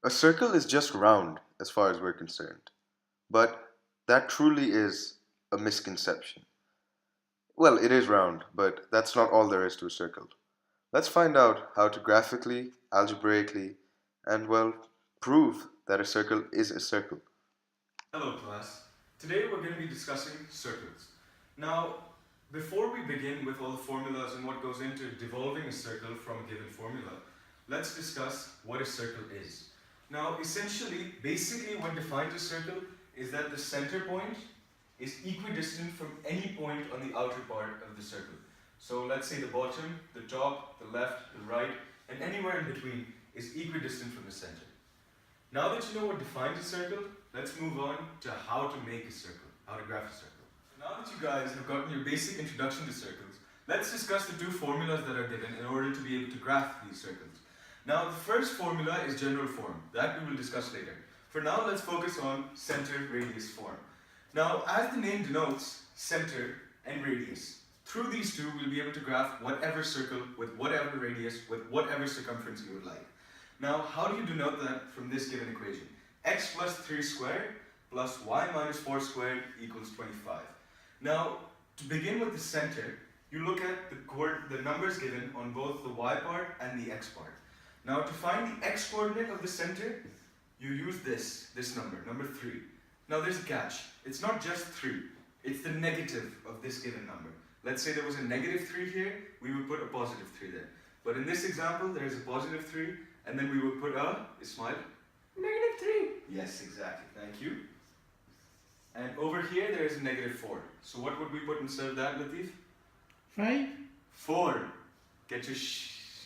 A circle is just round as far as we're concerned, but that truly is a misconception. Well, it is round, but that's not all there is to a circle. Let's find out how to graphically, algebraically, and well, prove that a circle is a circle. Hello class. Today we're going to be discussing circles. Now, before we begin with all the formulas and what goes into devolving a circle from a given formula, let's discuss what a circle is. Now, essentially, basically what defines a circle is that the center point is equidistant from any point on the outer part of the circle. So let's say the bottom, the top, the left, the right, and anywhere in between is equidistant from the center. Now that you know what defines a circle, let's move on to how to make a circle, how to graph a circle. Now that you guys have gotten your basic introduction to circles, let's discuss the two formulas that are given in order to be able to graph these circles. Now the first formula is general form, that we will discuss later. For now, let's focus on center radius form. Now, as the name denotes, center and radius. Through these two, we'll be able to graph whatever circle with whatever radius with whatever circumference you would like. Now, how do you denote that from this given equation? X plus 3 squared plus y minus 4 squared equals 25. Now, to begin with the center, you look at the numbers given on both the y part and the x part. Now, to find the x coordinate of the center, you use this number, number 3. Now, there's a catch. It's not just 3. It's the negative of this given number. Let's say there was a negative 3 here, we would put a positive 3 there. But in this example, there is a positive 3, and then we would put Ismail? Negative 3. Yes, exactly. Thank you. And over here, there is a negative 4. So what would we put instead of that, Latif? 5. 4. Get your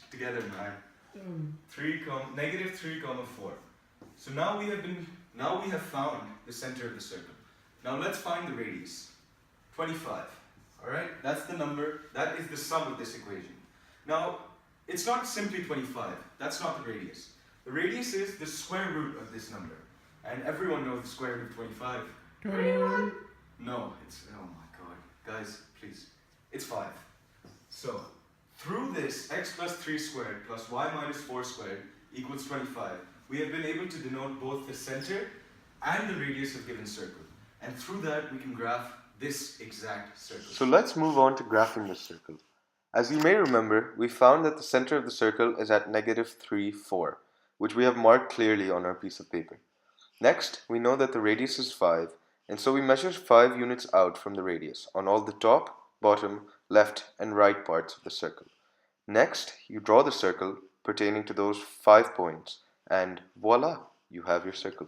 together, man. Negative 3 comma 4. So now we have found the center of the circle. Now let's find the radius. 25. Alright? That's the number, that is the sum of this equation. Now, it's not simply 25. That's not the radius. The radius is the square root of this number. And everyone knows the square root of 25. 21. No, it's, oh my god. Guys, please. It's 5. So, through this x plus 3 squared plus y minus 4 squared equals 25, we have been able to denote both the center and the radius of given circle. And through that, we can graph this exact circle. So let's move on to graphing this circle. As you may remember, we found that the center of the circle is at negative 3, 4, which we have marked clearly on our piece of paper. Next, we know that the radius is 5, and so we measure 5 units out from the radius on all the top, bottom, left, and right parts of the circle. Next, you draw the circle pertaining to those 5 points, and voila, you have your circle.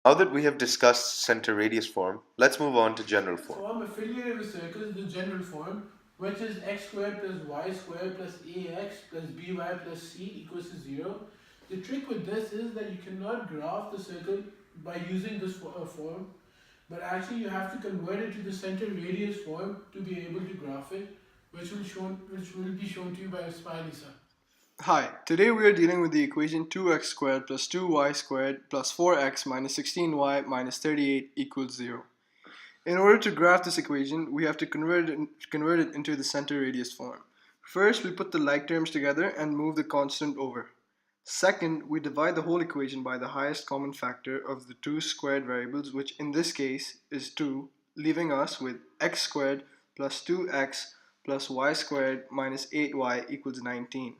Now that we have discussed center radius form, let's move on to general form. Form affiliated with circles, the general form, which is x squared plus y squared plus ax plus by plus c equals to 0. The trick with this is that you cannot graph the circle by using this form, but actually you have to convert it to the center radius form to be able to graph it, which will be shown to you by Ismail Isa. Hi, today we are dealing with the equation 2x squared plus 2y squared plus 4x minus 16y minus 38 equals 0. In order to graph this equation, we have to convert it into the center radius form. First, we put the like terms together and move the constant over. Second, we divide the whole equation by the highest common factor of the two squared variables, which in this case is 2, leaving us with x squared plus 2x plus y squared minus 8y equals 19.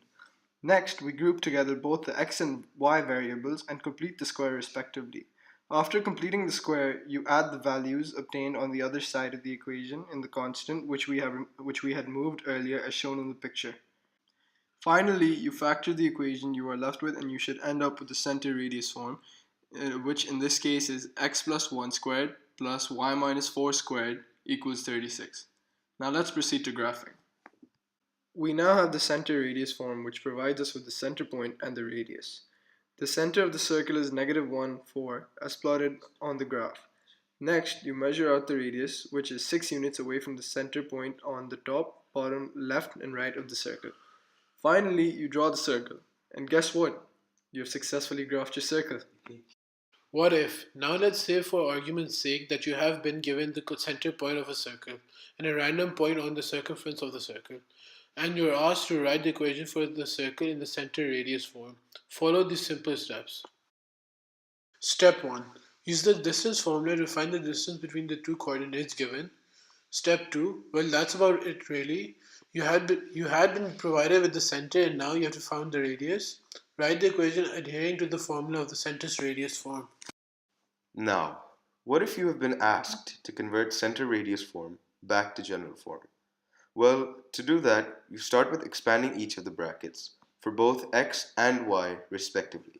Next, we group together both the x and y variables and complete the square respectively. After completing the square, you add the values obtained on the other side of the equation in the constant which we had moved earlier as shown in the picture. Finally, you factor the equation you are left with and you should end up with the center radius form, which in this case is x plus 1 squared plus y minus 4 squared equals 36. Now let's proceed to graphing. We now have the center radius form, which provides us with the center point and the radius. The center of the circle is negative 1, 4, as plotted on the graph. Next, you measure out the radius, which is 6 units away from the center point on the top, bottom, left, and right of the circle. Finally, you draw the circle. And guess what? You have successfully graphed your circle. What if, now let's say for argument's sake that you have been given the center point of a circle and a random point on the circumference of the circle. and you're asked to write the equation for the circle in the center radius form. Follow these simple steps. Step 1. Use the distance formula to find the distance between the two coordinates given. Step 2. Well, that's about it really. You had been provided with the center and now you have to find the radius. Write the equation adhering to the formula of the center's radius form. Now, what if you have been asked to convert center radius form back to general form? Well, to do that, you start with expanding each of the brackets for both x and y respectively.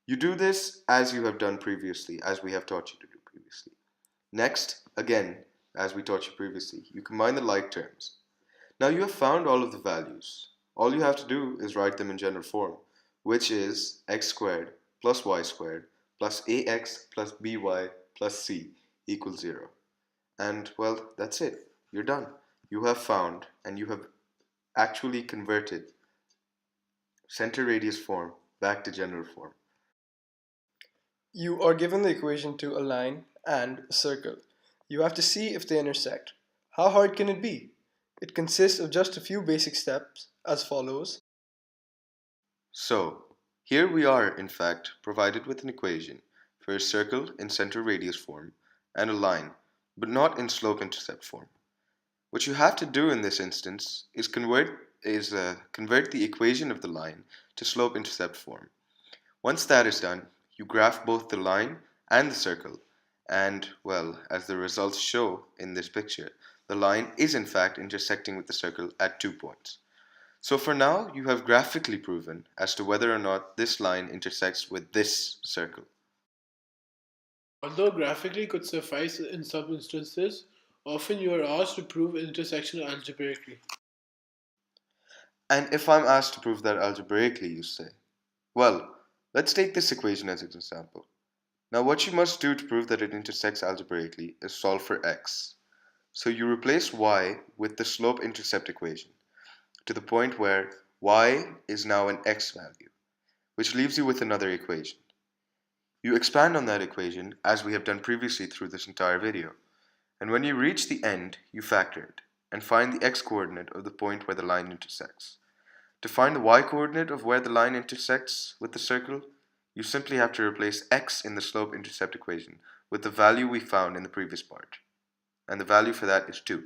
You do this as you have done previously, as we have taught you to do previously. Next, again, as we taught you previously, you combine the like terms. Now you have found all of the values. All you have to do is write them in general form, which is x squared plus y squared plus ax plus by plus c equals 0. And well, that's it. You're done. You have found and you have actually converted center radius form back to general form. You are given the equation to a line and a circle. You have to see if they intersect. How hard can it be? It consists of just a few basic steps as follows. So, here we are in fact provided with an equation for a circle in center radius form and a line, but not in slope-intercept form. What you have to do in this instance is convert the equation of the line to slope-intercept form. Once that is done, you graph both the line and the circle, and, well, as the results show in this picture, the line is in fact intersecting with the circle at 2 points. So for now, you have graphically proven as to whether or not this line intersects with this circle. Although graphically could suffice in some instances, often you are asked to prove intersection algebraically. And if I'm asked to prove that algebraically, you say, well, let's take this equation as an example. Now what you must do to prove that it intersects algebraically is solve for x. So you replace y with the slope-intercept equation to the point where y is now an x value, which leaves you with another equation. You expand on that equation as we have done previously through this entire video, and when you reach the end, you factor it and find the x-coordinate of the point where the line intersects. To find the y-coordinate of where the line intersects with the circle, you simply have to replace x in the slope-intercept equation with the value we found in the previous part. And the value for that is 2.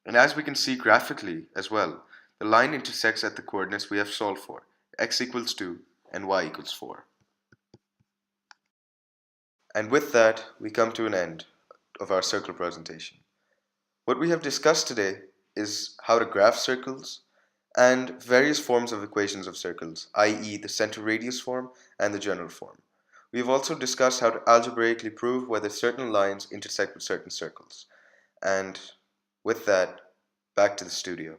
And as we can see graphically as well, the line intersects at the coordinates we have solved for, x equals 2 and y equals 4. And with that, we come to an end of our circle presentation. What we have discussed today is how to graph circles and various forms of equations of circles, i.e. the center radius form and the general form. We have also discussed how to algebraically prove whether certain lines intersect with certain circles. And with that, back to the studio.